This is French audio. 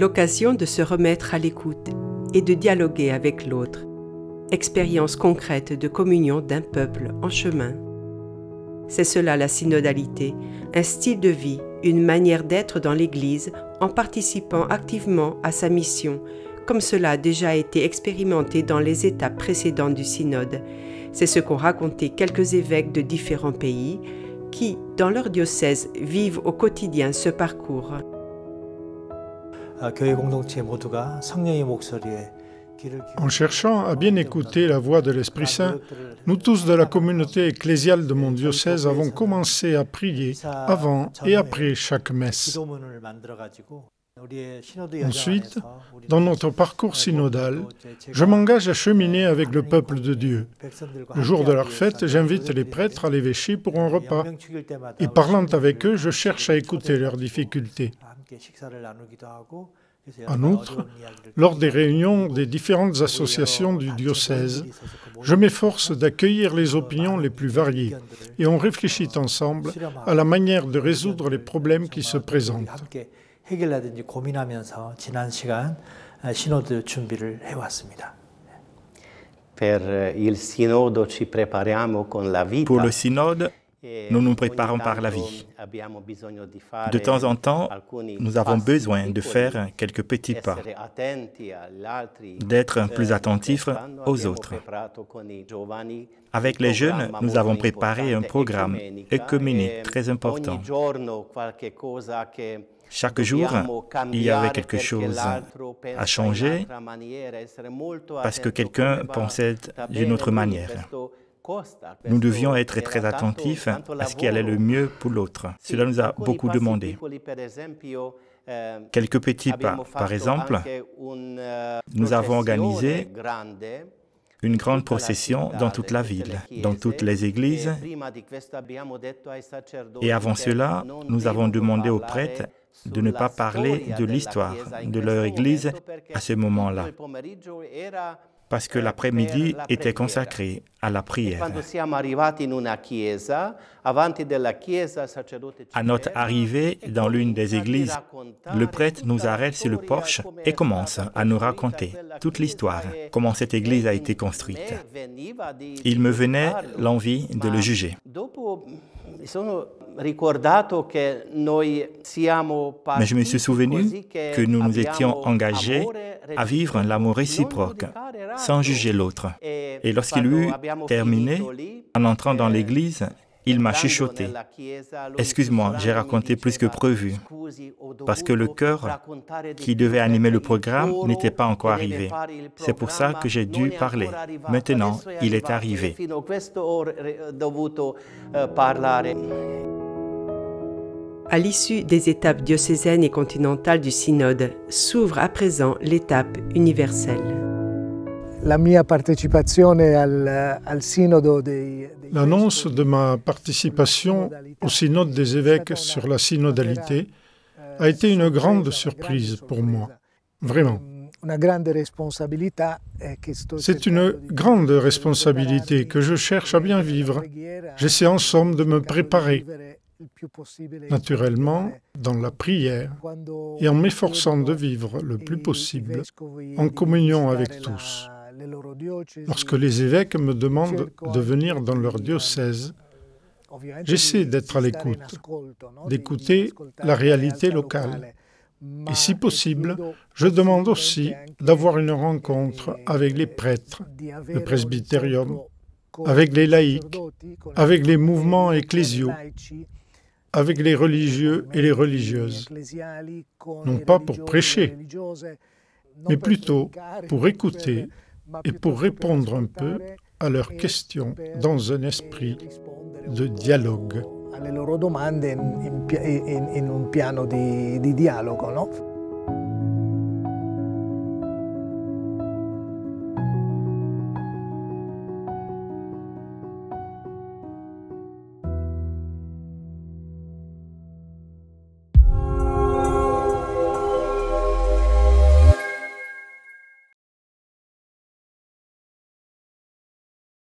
l'occasion de se remettre à l'écoute et de dialoguer avec l'autre. Expérience concrète de communion d'un peuple en chemin. C'est cela la synodalité, un style de vie, une manière d'être dans l'Église en participant activement à sa mission, comme cela a déjà été expérimenté dans les étapes précédentes du synode. C'est ce qu'ont raconté quelques évêques de différents pays qui, dans leur diocèse, vivent au quotidien ce parcours. En cherchant à bien écouter la voix de l'Esprit Saint, nous tous de la communauté ecclésiale de mon diocèse avons commencé à prier avant et après chaque messe. Ensuite, dans notre parcours synodal, je m'engage à cheminer avec le peuple de Dieu. Le jour de leur fête, j'invite les prêtres à l'évêché pour un repas. Et parlant avec eux, je cherche à écouter leurs difficultés. En outre, lors des réunions des différentes associations du diocèse, je m'efforce d'accueillir les opinions les plus variées et on réfléchit ensemble à la manière de résoudre les problèmes qui se présentent. Pour le synode, nous nous préparons par la vie. De temps en temps, nous avons besoin de faire quelques petits pas, d'être plus attentifs aux autres. Avec les jeunes, nous avons préparé un programme œcuménique très important. Chaque jour, il y avait quelque chose à changer parce que quelqu'un pensait d'une autre manière. Nous devions être très attentifs à ce qui allait le mieux pour l'autre. Cela nous a beaucoup demandé. Quelques petits pas. Par exemple, nous avons organisé une grande procession dans toute la ville, dans toutes les églises. Et avant cela, nous avons demandé aux prêtres de ne pas parler de l'histoire de leur église à ce moment-là, parce que l'après-midi était consacré à la prière. À notre arrivée dans l'une des églises, le prêtre nous arrête sur le porche et commence à nous raconter toute l'histoire, comment cette église a été construite. Il me venait l'envie de le juger. Mais je me suis souvenu que nous nous étions engagés à vivre l'amour réciproque, sans juger l'autre. Et lorsqu'il eut terminé, en entrant dans l'église, il m'a chuchoté. « Excuse-moi, j'ai raconté plus que prévu, parce que le cœur qui devait animer le programme n'était pas encore arrivé. C'est pour ça que j'ai dû parler. Maintenant, il est arrivé. » À l'issue des étapes diocésaines et continentales du synode, s'ouvre à présent l'étape universelle. L'annonce de ma participation au synode des évêques sur la synodalité a été une grande surprise pour moi, vraiment. C'est une grande responsabilité que je cherche à bien vivre. J'essaie en somme de me préparer, naturellement dans la prière et en m'efforçant de vivre le plus possible en communion avec tous. Lorsque les évêques me demandent de venir dans leur diocèse, j'essaie d'être à l'écoute, d'écouter la réalité locale. Et si possible, je demande aussi d'avoir une rencontre avec les prêtres, le presbytérium, avec les laïcs, avec les mouvements ecclésiaux, avec les religieux et les religieuses, non pas pour prêcher, mais plutôt pour écouter et pour répondre un peu à leurs questions dans un esprit de dialogue. Alle loro domande in un piano di dialogo, no?